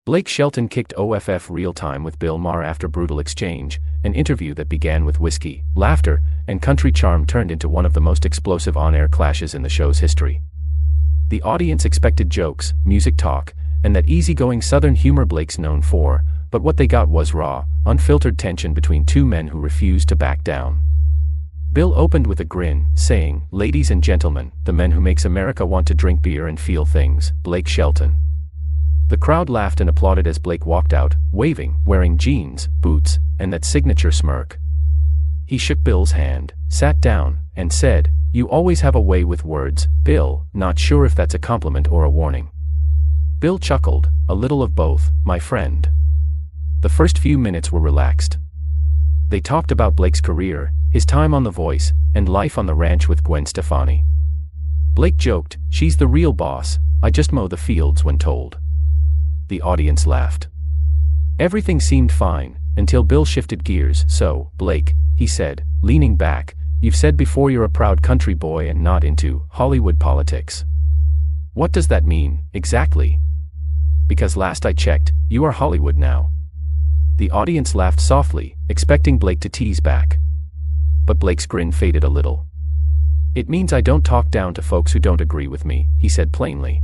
Blake Shelton kicked OFF real-time with Bill Maher after brutal exchange, an interview that began with whiskey, laughter, and country charm turned into one of the most explosive on-air clashes in the show's history. The audience expected jokes, music talk, and that easygoing southern humor Blake's known for, but what they got was raw, unfiltered tension between two men who refused to back down. Bill opened with a grin, saying, "Ladies and gentlemen, the men who makes America want to drink beer and feel things, Blake Shelton." The crowd laughed and applauded as Blake walked out, waving, wearing jeans, boots, and that signature smirk. He shook Bill's hand, sat down, and said, "You always have a way with words, Bill, not sure if that's a compliment or a warning." Bill chuckled, "A little of both, my friend." The first few minutes were relaxed. They talked about Blake's career, his time on The Voice, and life on the ranch with Gwen Stefani. Blake joked, "She's the real boss, I just mow the fields when told." The audience laughed. Everything seemed fine, until Bill shifted gears. "So, Blake," he said, leaning back, "you've said before you're a proud country boy and not into Hollywood politics. What does that mean, exactly? Because last I checked, you are Hollywood now." The audience laughed softly, expecting Blake to tease back. But Blake's grin faded a little. "It means I don't talk down to folks who don't agree with me," he said plainly.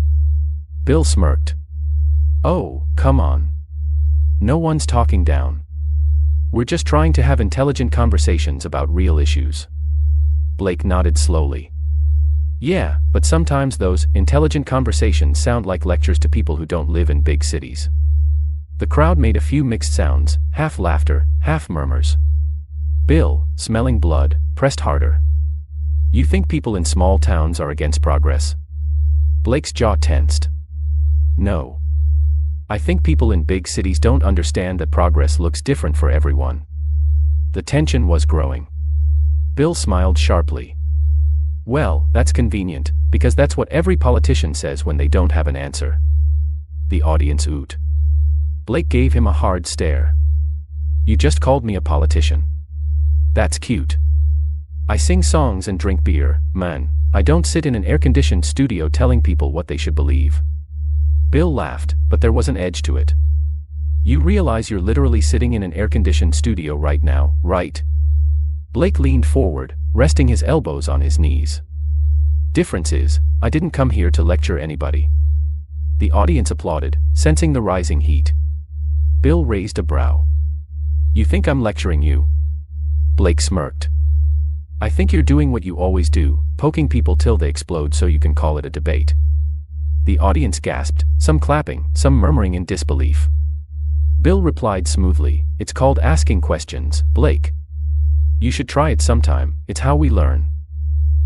Bill smirked. "Oh, come on. No one's talking down. We're just trying to have intelligent conversations about real issues." Blake nodded slowly. "Yeah, but sometimes those intelligent conversations sound like lectures to people who don't live in big cities." The crowd made a few mixed sounds, half laughter, half murmurs. Bill, smelling blood, pressed harder. "You think people in small towns are against progress?" Blake's jaw tensed. "No. I think people in big cities don't understand that progress looks different for everyone." The tension was growing. Bill smiled sharply. "Well, that's convenient, because that's what every politician says when they don't have an answer." The audience oohed. Blake gave him a hard stare. "You just called me a politician. That's cute. I sing songs and drink beer, man. I don't sit in an air-conditioned studio telling people what they should believe." Bill laughed, but there was an edge to it. "You realize you're literally sitting in an air-conditioned studio right now, right?" Blake leaned forward, resting his elbows on his knees. "Difference is, I didn't come here to lecture anybody." The audience applauded, sensing the rising heat. Bill raised a brow. "You think I'm lecturing you?" Blake smirked. "I think you're doing what you always do, poking people till they explode so you can call it a debate." The audience gasped, some clapping, some murmuring in disbelief. Bill replied smoothly, "It's called asking questions, Blake. You should try it sometime, it's how we learn."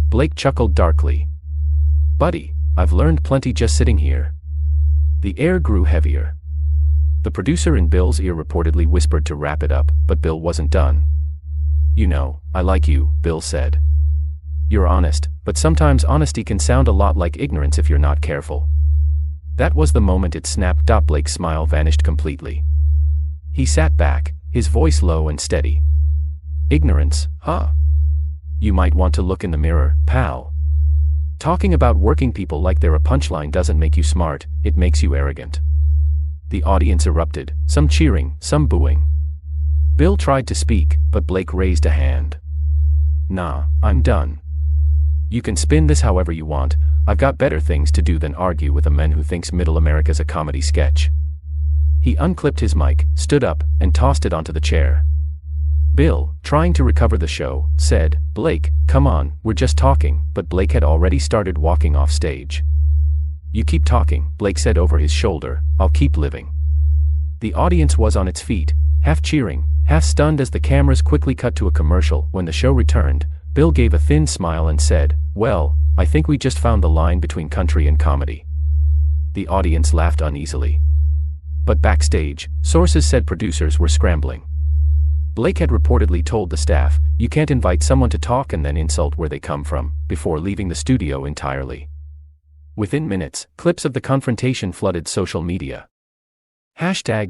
Blake chuckled darkly. "Buddy, I've learned plenty just sitting here." The air grew heavier. The producer in Bill's ear reportedly whispered to wrap it up, but Bill wasn't done. "You know, I like you," Bill said. "You're honest, but sometimes honesty can sound a lot like ignorance if you're not careful." That was the moment it snapped. Blake's smile vanished completely. He sat back, his voice low and steady. "Ignorance, huh? You might want to look in the mirror, pal. Talking about working people like they're a punchline doesn't make you smart, it makes you arrogant." The audience erupted, some cheering, some booing. Bill tried to speak, but Blake raised a hand. "Nah, I'm done. You can spin this however you want, I've got better things to do than argue with a man who thinks Middle America's a comedy sketch." He unclipped his mic, stood up, and tossed it onto the chair. Bill, trying to recover the show, said, "Blake, come on, we're just talking," but Blake had already started walking off stage. "You keep talking," Blake said over his shoulder, "I'll keep living." The audience was on its feet, half cheering, half stunned as the cameras quickly cut to a commercial. When the show returned, Bill gave a thin smile and said, "Well, I think we just found the line between country and comedy." The audience laughed uneasily. But backstage, sources said producers were scrambling. Blake had reportedly told the staff, "You can't invite someone to talk and then insult where they come from," before leaving the studio entirely. Within minutes, clips of the confrontation flooded social media.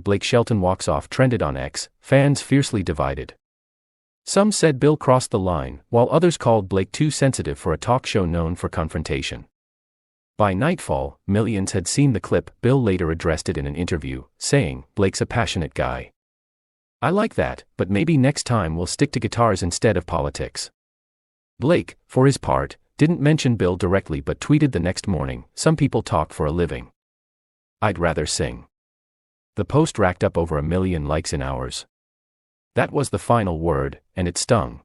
#Blake Shelton walks off trended on X, fans fiercely divided. Some said Bill crossed the line, while others called Blake too sensitive for a talk show known for confrontation. By nightfall, millions had seen the clip. Bill later addressed it in an interview, saying, "Blake's a passionate guy. I like that, but maybe next time we'll stick to guitars instead of politics." Blake, for his part, didn't mention Bill directly but tweeted the next morning, "Some people talk for a living. I'd rather sing." The post racked up over 1 million likes in hours. That was the final word, and it stung.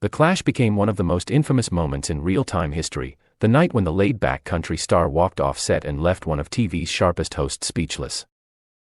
The clash became one of the most infamous moments in real-time history, the night when the laid-back country star walked off set and left one of TV's sharpest hosts speechless.